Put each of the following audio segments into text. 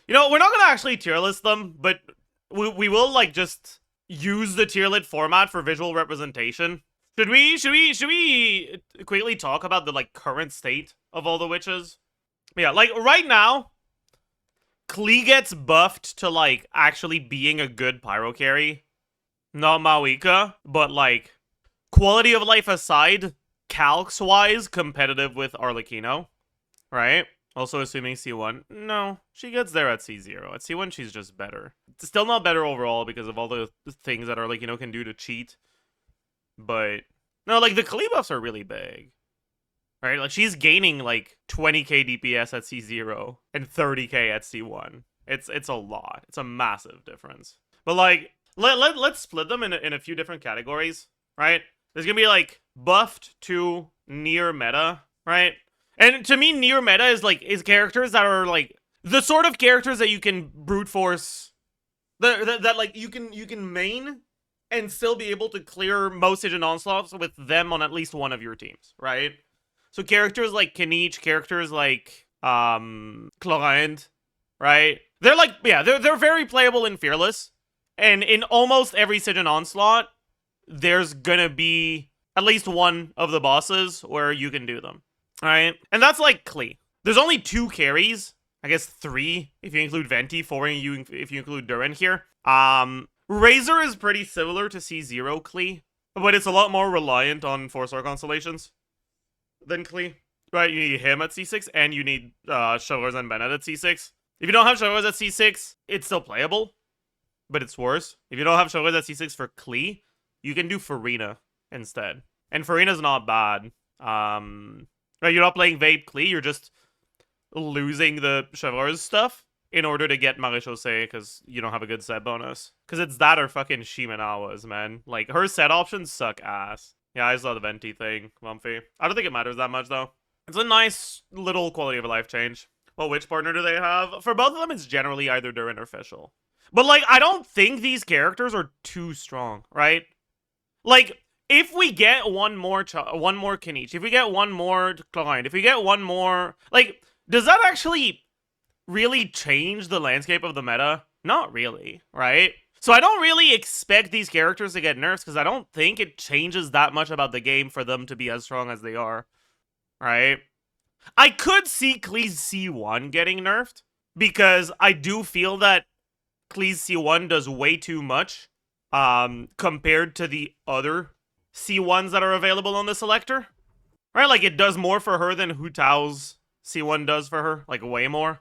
You know, we're not gonna actually tier list them, but we will like just use the tier list format for visual representation. Should we quickly talk about the like current state of all the witches? Yeah, like right now, Klee gets buffed to like actually being a good pyro carry. Not Mawika, but like quality of life aside, calcs wise, competitive with Arlecchino, right? Also assuming C1. No, she gets there at C0. At C1, she's just better. It's still not better overall because of all the things that Arlecchino can do to cheat. But, no, like, the Klee buffs are really big. Right? Like, she's gaining, like, 20k DPS at C0 and 30k at C1. It's a lot. It's a massive difference. But, like, let's split them in a few different categories, right? There's gonna be, like, buffed to near meta, right? And to me, near meta is characters that are like the sort of characters that you can brute force, that like you can main and still be able to clear most Siege and Onslaughts with them on at least one of your teams, right? So characters like Kenichi, characters like Chlorinde, right? They're like, yeah, they're very playable in Fearless, and in almost every Siege and Onslaught, there's gonna be at least one of the bosses where you can do them. Alright, and that's like Klee. There's only 2 carries. I guess 3 if you include Venti, 4 if you include Durin here. Razor is pretty similar to C0 Klee, but it's a lot more reliant on 4-star constellations than Klee. Right, you need him at C6, and you need Sucrose and Bennett at C6. If you don't have Sucrose at C6, it's still playable, but it's worse. If you don't have Sucrose at C6 for Klee, you can do Farina instead. And Farina's not bad. Right, you're not playing Vape Klee, you're just losing the Chevreuse stuff in order to get Maréchaussée because you don't have a good set bonus. Because it's that or fucking Shimenawa's, man. Like, her set options suck ass. Yeah, I saw the Venti thing, Mumphy. I don't think it matters that much, though. It's a nice little quality of life change. Well, which partner do they have? For both of them, it's generally either Durin or Fischl. But, like, I don't think these characters are too strong, right? Like, if we get one more Kenichi, if we get one more Chlorinde, if we get one more... Like, does that actually really change the landscape of the meta? Not really, right? So I don't really expect these characters to get nerfs, because I don't think it changes that much about the game for them to be as strong as they are, right? I could see Klee's C1 getting nerfed, because I do feel that Klee's C1 does way too much compared to the other C1s that are available on the selector. Right, like it does more for her than Hu Tao's C1 does for her, like way more.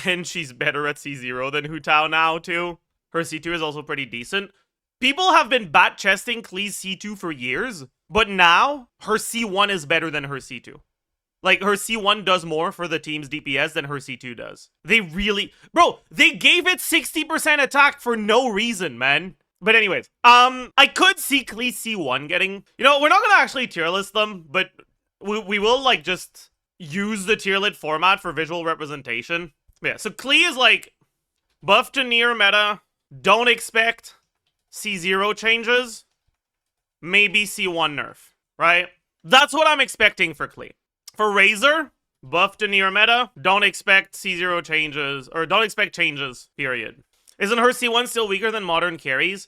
And she's better at C0 than Hu Tao now too. Her C2 is also pretty decent. People have been bat-chesting Klee's C2 for years, but now her C1 is better than her C2. Like, her C1 does more for the team's DPS than her C2 does. They really... Bro, they gave it 60% attack for no reason, man. But anyways, I could see Klee C1 getting... You know, we're not gonna actually tier list them, but we will, like, just use the tier list format for visual representation. Yeah, so Klee is, like, buff to near meta, don't expect C0 changes, maybe C1 nerf, right? That's what I'm expecting for Klee. For Razor, buff to near meta, don't expect C0 changes, or don't expect changes, period. Isn't her C1 still weaker than modern carries?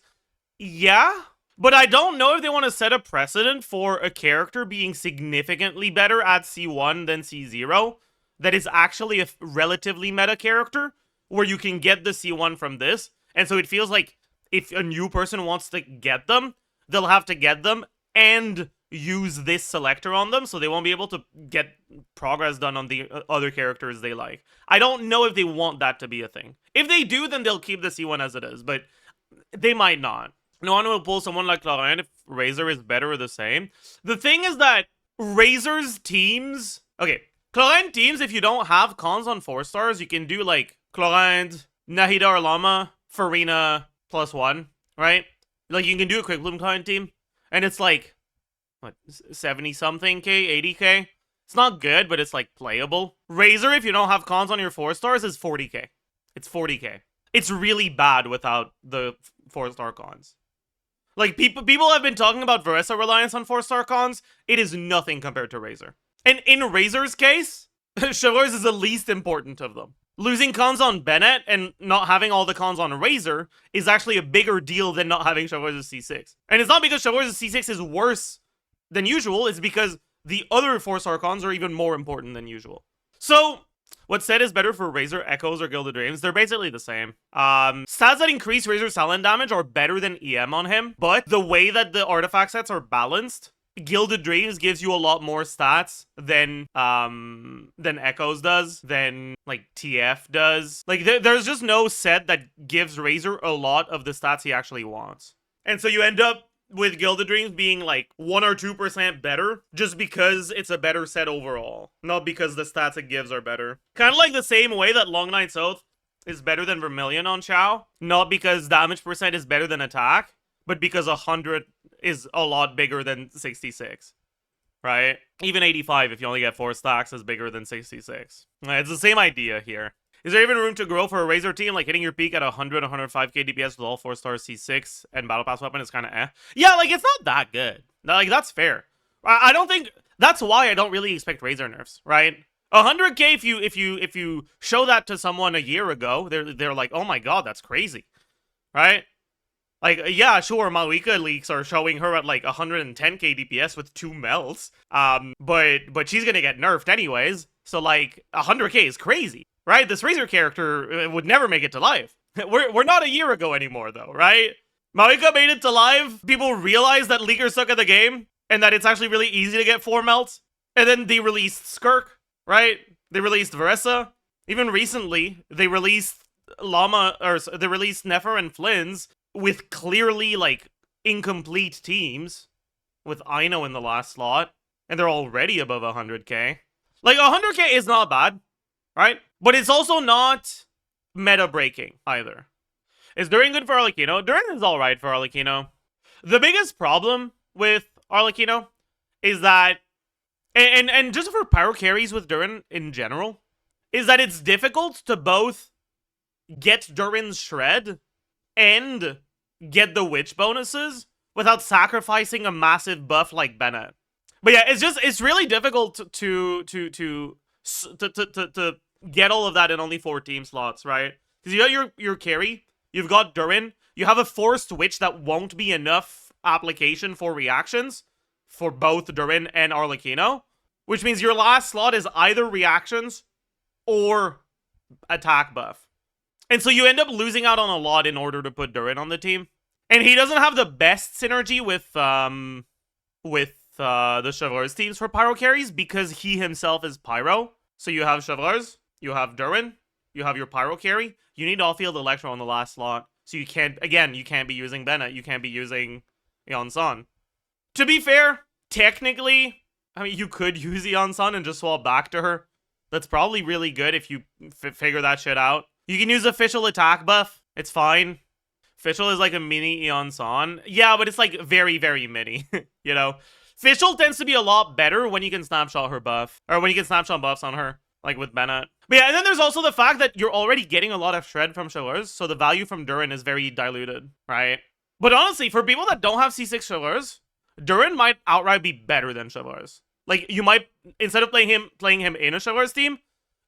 Yeah, but I don't know if they want to set a precedent for a character being significantly better at C1 than C0 that is actually a relatively meta character, where you can get the C1 from this, and so it feels like if a new person wants to get them, they'll have to get them and use this selector on them, so they won't be able to get progress done on the other characters they like. I don't know if they want that to be a thing. If they do, then they'll keep the C1 as it is, but they might not. No one will pull someone like Chlorinde if Razor is better or the same. The thing is that Razor's teams... Okay, Chlorinde teams, if you don't have cons on 4 stars, you can do like Chlorinde, Nahida or Llama, Farina +1, right? Like, you can do a Quick Bloom Chlorinde team, and it's like, what, 70-something K, 80k? It's not good, but it's, like, playable. Razor, if you don't have cons on your 4 stars, is 40k. It's 40k. It's really bad without the 4-star cons. Like, people have been talking about Veresa reliance on 4-star cons. It is nothing compared to Razor. And in Razor's case, Chevreuse is the least important of them. Losing cons on Bennett and not having all the cons on Razor is actually a bigger deal than not having Chevreuse C6. And it's not because Chevreuse C6 is worse than usual, it's because the other 4-star cons are even more important than usual. So, what said is better for Razor, Echoes, or Gilded Dreams? They're basically the same. Stats that increase Razor's talent damage are better than EM on him, but the way that the artifact sets are balanced, Gilded Dreams gives you a lot more stats than Echoes does, than, like, TF does. Like, there's just no set that gives Razor a lot of the stats he actually wants. And so you end up with Gilded Dreams being, like, 1 or 2% better, just because it's a better set overall. Not because the stats it gives are better. Kind of like the same way that Long Night's Oath is better than Vermilion on Chao. Not because damage percent is better than attack, but because 100 is a lot bigger than 66, right? Even 85, if you only get 4 stacks, is bigger than 66. It's the same idea here. Is there even room to grow for a Razor team? Like, hitting your peak at 100, 105k DPS with all 4-star C6 and Battle Pass weapon is kind of eh. Yeah, like, it's not that good. Like, that's fair. I don't think... That's why I don't really expect Razor nerfs, right? 100k, if you show that to someone a year ago, they're like, oh my god, that's crazy, right? Like, yeah, sure, Malika leaks are showing her at, like, 110k DPS with 2 melts. But she's gonna get nerfed anyways. So, like, 100k is crazy, right? This Razor character would never make it to live. We're not a year ago anymore, though, right? Malika made it to live. People realized that leakers suck at the game, and that it's actually really easy to get 4 melts. And then they released Skirk, right? They released Veressa. Even recently, they released they released Nefer and Flynn's, with clearly, like, incomplete teams, with Aino in the last slot, and they're already above 100k. Like, 100k is not bad, right? But it's also not meta-breaking, either. Is Durin good for Arlecchino? Durin is alright for Arlecchino. The biggest problem with Arlecchino is that, and just for pyro carries with Durin in general, is that it's difficult to both get Durin's shred and get the witch bonuses without sacrificing a massive buff like Bennett. But yeah, it's really difficult to get all of that in only 4 team slots, right? Because you got your carry, you've got Durin, you have a forced witch that won't be enough application for reactions for both Durin and Arlecchino, which means your last slot is either reactions or attack buff. And so you end up losing out on a lot in order to put Durin on the team. And he doesn't have the best synergy with the Chevreuse teams for pyro carries because he himself is pyro. So you have Chevreuse, you have Durin, you have your pyro carry. You need off-field Electro on the last slot. So you can't be using Bennett, you can't be using Yeon-san. To be fair, technically, I mean, you could use Yeon-san and just swap back to her. That's probably really good if you figure that shit out. You can use a Fischl attack buff. It's fine. Fischl is like a mini Yeon-san. Yeah, but it's like very, very mini, you know? Fischl tends to be a lot better when you can snapshot her buff. Or when you can snapshot buffs on her, like with Bennett. But yeah, and then there's also the fact that you're already getting a lot of shred from Chevreuse, so the value from Durin is very diluted, right? But honestly, for people that don't have C6 Chevreuse, Durin might outright be better than Chevreuse. Like, you might, instead of playing him in a Chevreuse team,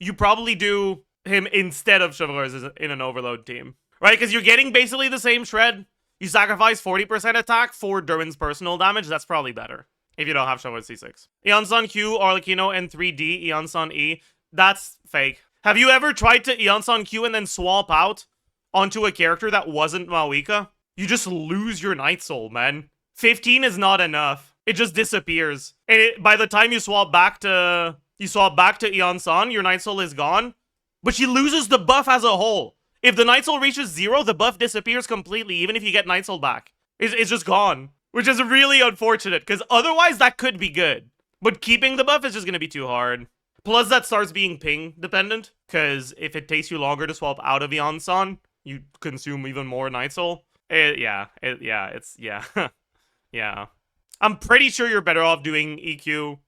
you probably do him instead of Chevreuse in an overload team, right? Because you're getting basically the same shred. You sacrifice 40% attack for Durin's personal damage. That's probably better if you don't have Chevreuse C6. Yeon-san Q, Arlecchino, and 3D, Yeon-san E. That's fake. Have you ever tried to Yeon-san Q and then swap out onto a character that wasn't Mawika? You just lose your Night Soul, man. 15 is not enough. It just disappears. And by the time you swap back to Yeon-san, your Night Soul is gone. But she loses the buff as a whole. If the Night Soul reaches 0, the buff disappears completely, even if you get Night Soul back. It's just gone. Which is really unfortunate, because otherwise that could be good. But keeping the buff is just going to be too hard. Plus that starts being ping dependent, because if it takes you longer to swap out of Yeon-san, you consume even more Night Soul. Yeah. Yeah. I'm pretty sure you're better off doing EQ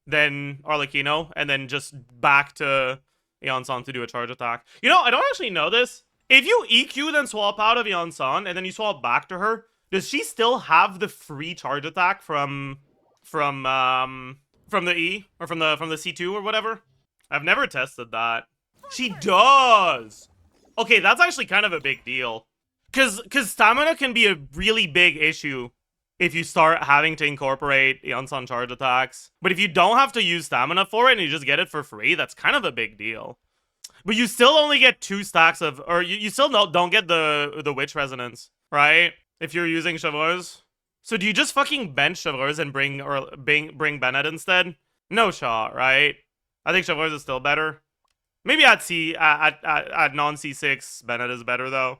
than Arlecchino, and then just back to Yeon-san to do a charge attack. You know, I don't actually know this. If you EQ then swap out of Yeon-san, and then you swap back to her, does she still have the free charge attack from the E? Or from the C2 or whatever? I've never tested that. She does! Okay, that's actually kind of a big deal. Cause stamina can be a really big issue if you start having to incorporate Eons on charge attacks. But if you don't have to use stamina for it and you just get it for free, that's kind of a big deal. But you still only get 2 stacks of, or you still don't get the witch resonance, right? If you're using Chevreuse. So do you just fucking bench Chevreuse and bring Bennett instead? No shot, right? I think Chevreuse is still better. Maybe at non C6, Bennett is better though.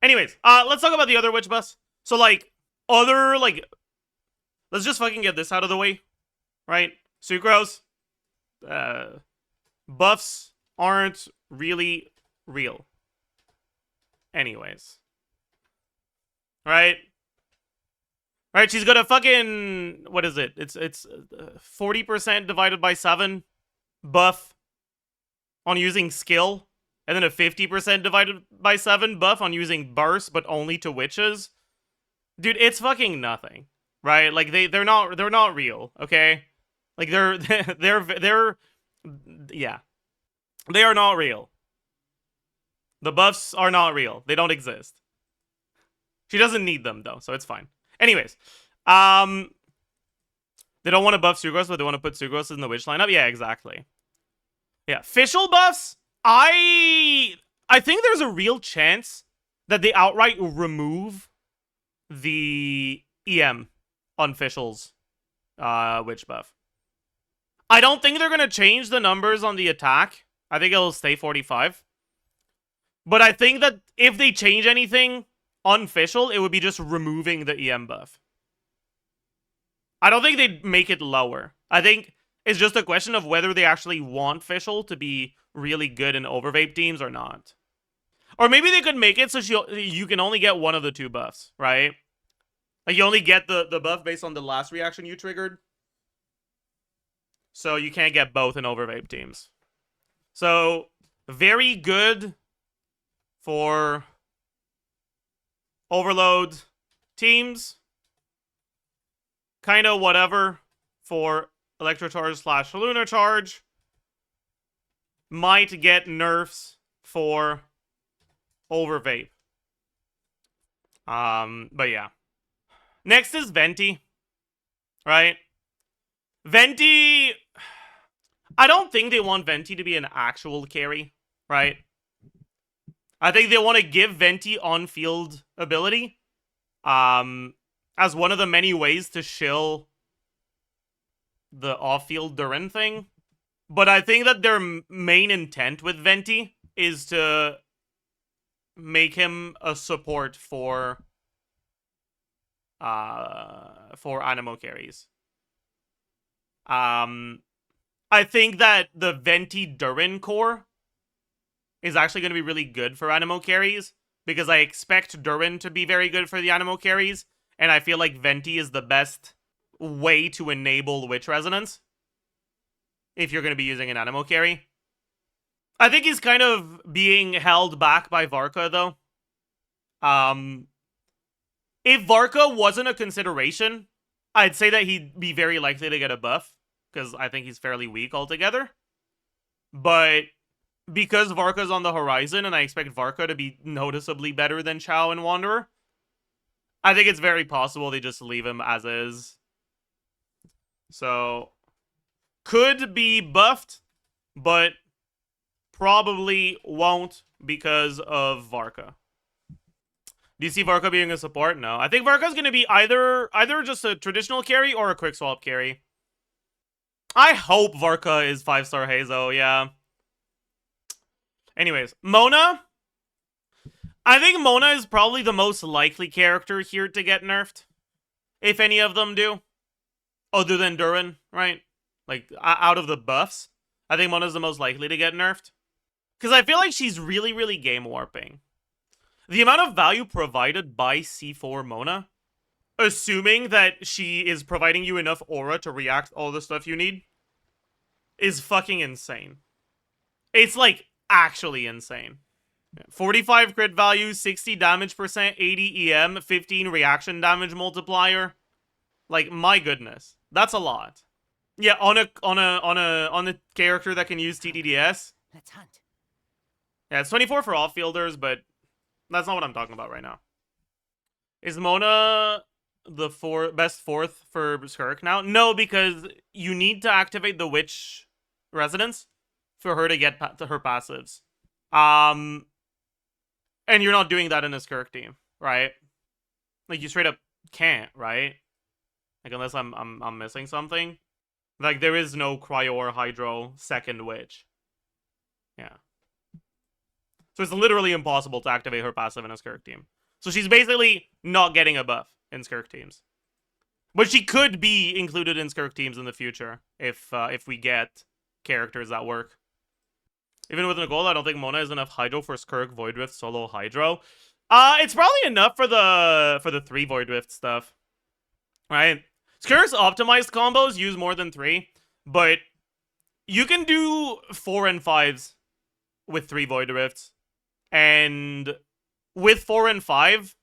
Anyways, let's talk about the other witch buffs. So like let's just fucking get this out of the way, right? Sucrose, buffs aren't really real. Anyways, right? Right, she's got a fucking, what is it? It's 40% divided by 7 buff on using skill, and then a 50% divided by 7 buff on using burst, but only to witches. Dude, it's fucking nothing, right? Like they're not real, okay? Like they're yeah. They are not real. The buffs are not real. They don't exist. She doesn't need them though, so it's fine. Anyways, they don't want to buff Sucrose, but they want to put Sucrose in the witch lineup. Yeah, exactly. Yeah, Fischl buffs. I think there's a real chance that they outright remove the EM on Fischl's witch buff. I don't think they're gonna change the numbers on the attack. I think it'll stay 45. But I think that if they change anything on Fischl, it would be just removing the EM buff. I don't think they'd make it lower. I think it's just a question of whether they actually want Fischl to be really good in overvape teams or not. Or maybe they could make it so you can only get one of the 2 buffs, right? Like you only get the buff based on the last reaction you triggered. So you can't get both in overvape teams. So very good for overload teams. Kind of whatever for Electrocharge / Lunar Charge. Might get nerfs for overvape. But yeah. Next is Venti. Right? Venti... I don't think they want Venti to be an actual carry. Right? I think they want to give Venti on-field ability. As one of the many ways to shill the off-field Durin thing. But I think that their main intent with Venti is to make him a support for Animo carries. I think that the Venti Durin core is actually going to be really good for Animo carries, because I expect Durin to be very good for the Animo carries, and I feel like Venti is the best way to enable Witch Resonance if you're going to be using an Animo carry. I think he's kind of being held back by Varka, though. If Varka wasn't a consideration, I'd say that he'd be very likely to get a buff, because I think he's fairly weak altogether. But because Varka's on the horizon, and I expect Varka to be noticeably better than Chao and Wanderer, I think it's very possible they just leave him as is. So, could be buffed, but probably won't because of Varka. Do you see Varka being a support? No. I think Varka's going to be either just a traditional carry or a quick swap carry. I hope Varka is 5-star Hazo, yeah. Anyways, Mona. I think Mona is probably the most likely character here to get nerfed. If any of them do. Other than Durin, right? Like, out of the buffs, I think Mona's the most likely to get nerfed. Because I feel like she's really, really game warping. The amount of value provided by C4 Mona, assuming that she is providing you enough aura to react all the stuff you need, is fucking insane. It's, like, actually insane. 45 crit value, 60 damage percent, 80 EM, 15 reaction damage multiplier. Like, my goodness. That's a lot. Yeah, on a character that can use TDDS. Let's hunt. Yeah, it's 24 for off-fielders, but that's not what I'm talking about right now. Is Mona the best fourth for Skirk now? No, because you need to activate the Witch Resonance for her to get to her passives. And you're not doing that in a Skirk team, right? Like, you straight up can't, right? Like, unless I'm missing something. Like, there is no Cryo or Hydro second Witch. Yeah. So it's literally impossible to activate her passive in a Skirk team. So she's basically not getting a buff in Skirk teams. But she could be included in Skirk teams in the future if we get characters that work. Even with Nicole, I don't think Mona is enough Hydro for Skirk, Void Rift, Solo, Hydro. It's probably enough for the 3 Void Rift stuff. Right? Skirk's optimized combos use more than 3, but you can do 4 and 5s with 3 Void Rifts. And with 4 and 5,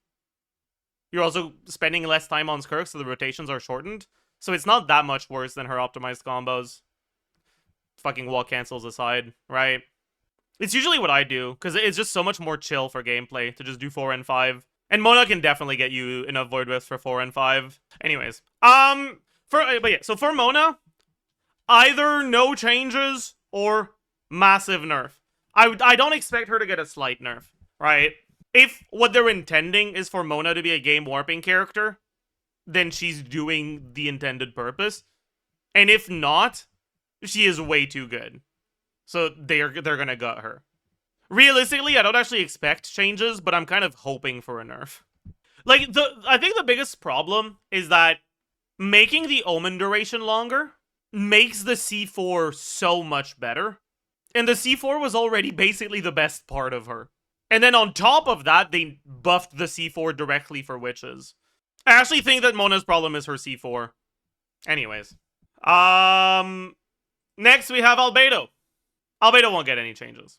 you're also spending less time on Skirk, so the rotations are shortened. So it's not that much worse than her optimized combos. Fucking wall cancels aside, right? It's usually what I do, because it's just so much more chill for gameplay to just do 4 and 5. And Mona can definitely get you enough Void Rifts for 4 and 5. Anyways, so for Mona, either no changes or massive nerf. I don't expect her to get a slight nerf, right? If what they're intending is for Mona to be a game warping character, then she's doing the intended purpose. And if not, she is way too good. So they're gonna gut her. Realistically, I don't actually expect changes, but I'm kind of hoping for a nerf. Like, I think the biggest problem is that making the Omen duration longer makes the C4 so much better. And the C4 was already basically the best part of her. And then on top of that, they buffed the C4 directly for witches. I actually think that Mona's problem is her C4. Anyways. Next we have Albedo. Albedo won't get any changes.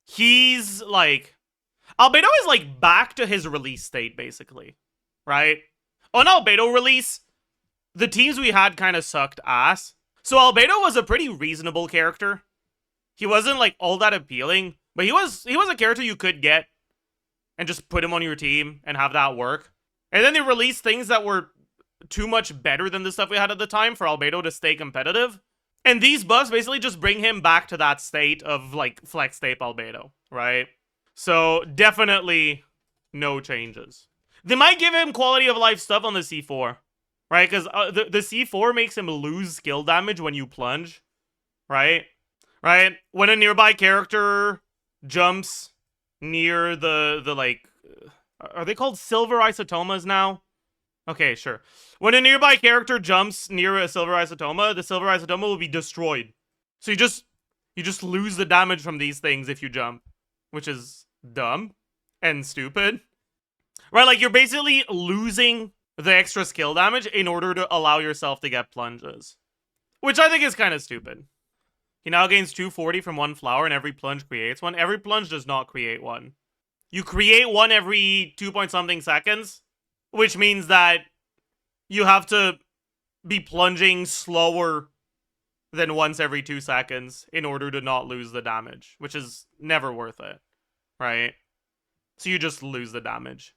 He's like... Albedo is like back to his release state, basically. Right? On Albedo release, the teams we had kind of sucked ass. So Albedo was a pretty reasonable character. He wasn't like all that appealing, but he was a character you could get and just put him on your team and have that work. And then they released things that were too much better than the stuff we had at the time for Albedo to stay competitive. And these buffs basically just bring him back to that state of like flex tape Albedo, right? So definitely no changes. They might give him quality of life stuff on the C4, right? Because the C4 makes him lose skill damage when you plunge, right? Right? When a nearby character jumps near the like... Are they called silver isotomas now? Okay, sure. When a nearby character jumps near a silver isotoma, the silver isotoma will be destroyed. So you just lose the damage from these things if you jump, which is dumb and stupid. Right, like you're basically losing the extra skill damage in order to allow yourself to get plunges. Which I think is kind of stupid. He now gains 240 from one flower and every plunge creates one. Every plunge does not create one. You create one every 2-point-something seconds, which means that you have to be plunging slower than once every 2 seconds in order to not lose the damage, which is never worth it, right? So you just lose the damage.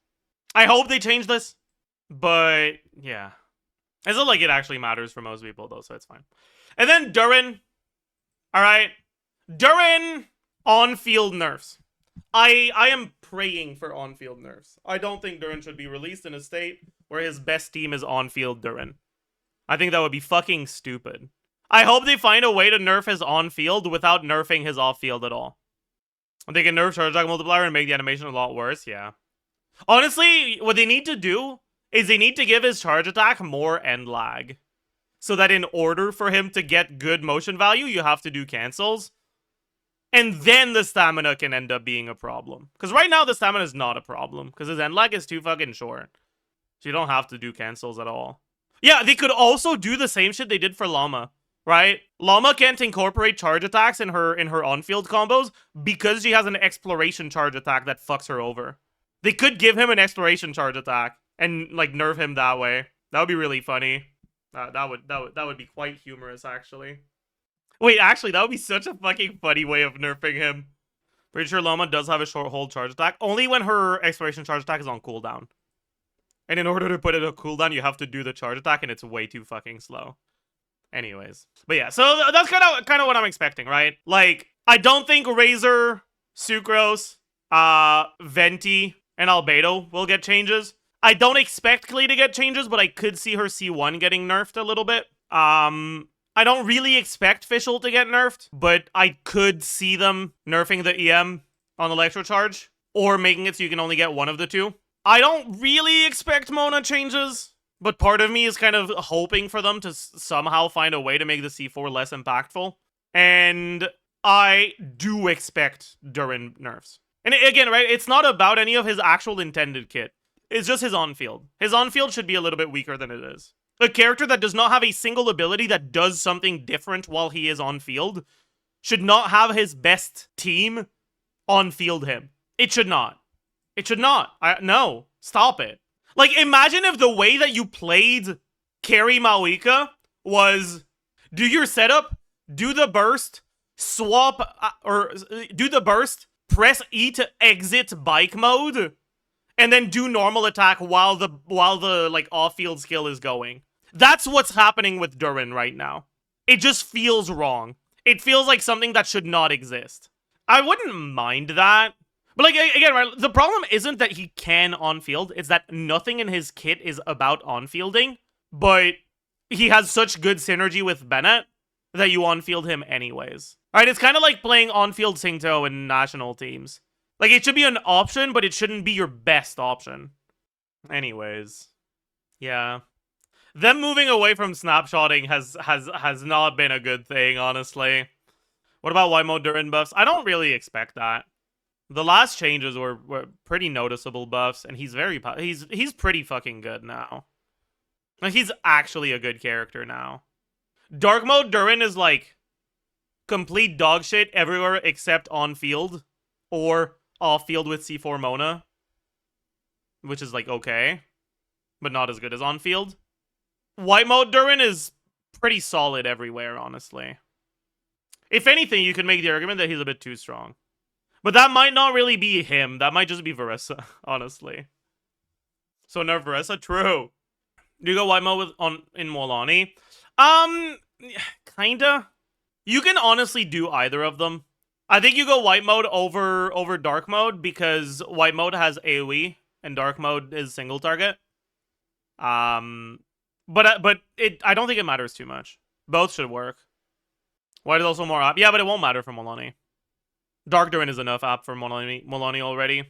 I hope they change this, but yeah. It's not like it actually matters for most people though, so it's fine. And then Durin. Alright. Durin on-field nerfs. I am praying for on-field nerfs. I don't think Durin should be released in a state where his best team is on-field Durin. I think that would be fucking stupid. I hope they find a way to nerf his on-field without nerfing his off-field at all. They can nerf Charge Attack Multiplier and make the animation a lot worse, yeah. Honestly, what they need to do is they need to give his charge attack more end lag. So that in order for him to get good motion value, you have to do cancels. And then the stamina can end up being a problem. Because right now the stamina is not a problem. Because his end lag is too fucking short. So you don't have to do cancels at all. Yeah, they could also do the same shit they did for Llama. Right? Llama can't incorporate charge attacks in her on-field combos because she has an exploration charge attack that fucks her over. They could give him an exploration charge attack and like nerf him that way. That would be really funny. That would be quite humorous, actually. Wait, actually, that would be such a fucking funny way of nerfing him. Pretty sure Loma does have a short hold charge attack, only when her exploration charge attack is on cooldown. And in order to put it on cooldown, you have to do the charge attack, and it's way too fucking slow. Anyways. But yeah, so that's kind of what I'm expecting, right? Like, I don't think Razor, Sucrose, Venti, and Albedo will get changes. I don't expect Klee to get changes, but I could see her C1 getting nerfed a little bit. I don't really expect Fischl to get nerfed, but I could see them nerfing the EM on Electro Charge, or making it so you can only get one of the two. I don't really expect Mona changes, but part of me is kind of hoping for them to somehow find a way to make the C4 less impactful. And I do expect Durin nerfs. And again, right, it's not about any of his actual intended kit. It's just his on-field. His on-field should be a little bit weaker than it is. A character that does not have a single ability that does something different while he is on-field should not have his best team on-field him. It should not. It should not. No. Stop it. Like, imagine if the way that you played carry Maoika was do your setup, do the burst, swap, or do the burst, press E to exit bike mode, and then do normal attack while the like off-field skill is going. That's what's happening with Durin right now. It just feels wrong. It feels like something that should not exist. I wouldn't mind that. But like, again, right, the problem isn't that he can on-field, it's that nothing in his kit is about on-fielding, but he has such good synergy with Bennett that you on-field him anyways. Alright, it's kind of like playing on-field Singto in national teams. Like, it should be an option, but it shouldn't be your best option. Anyways. Yeah. Them moving away from snapshotting has not been a good thing, honestly. What about white mode Durin buffs? I don't really expect that. The last changes were pretty noticeable buffs, and he's pretty fucking good now. Like, he's actually a good character now. Dark mode Durin is like complete dog shit everywhere except on field or off field with C4 Mona, which is like okay, but not as good as on field. White mode Durin is pretty solid everywhere, honestly. If anything, you could make the argument that he's a bit too strong. But that might not really be him. That might just be Veressa, honestly. So nerf Veressa? True. Do you go white mode in Molani? Kinda. You can honestly do either of them. I think you go white mode over dark mode because white mode has AoE and dark mode is single target. But I don't think it matters too much. Both should work. White is also more app. Yeah, but it won't matter for Molani. Dark Durin is enough app for Molani already.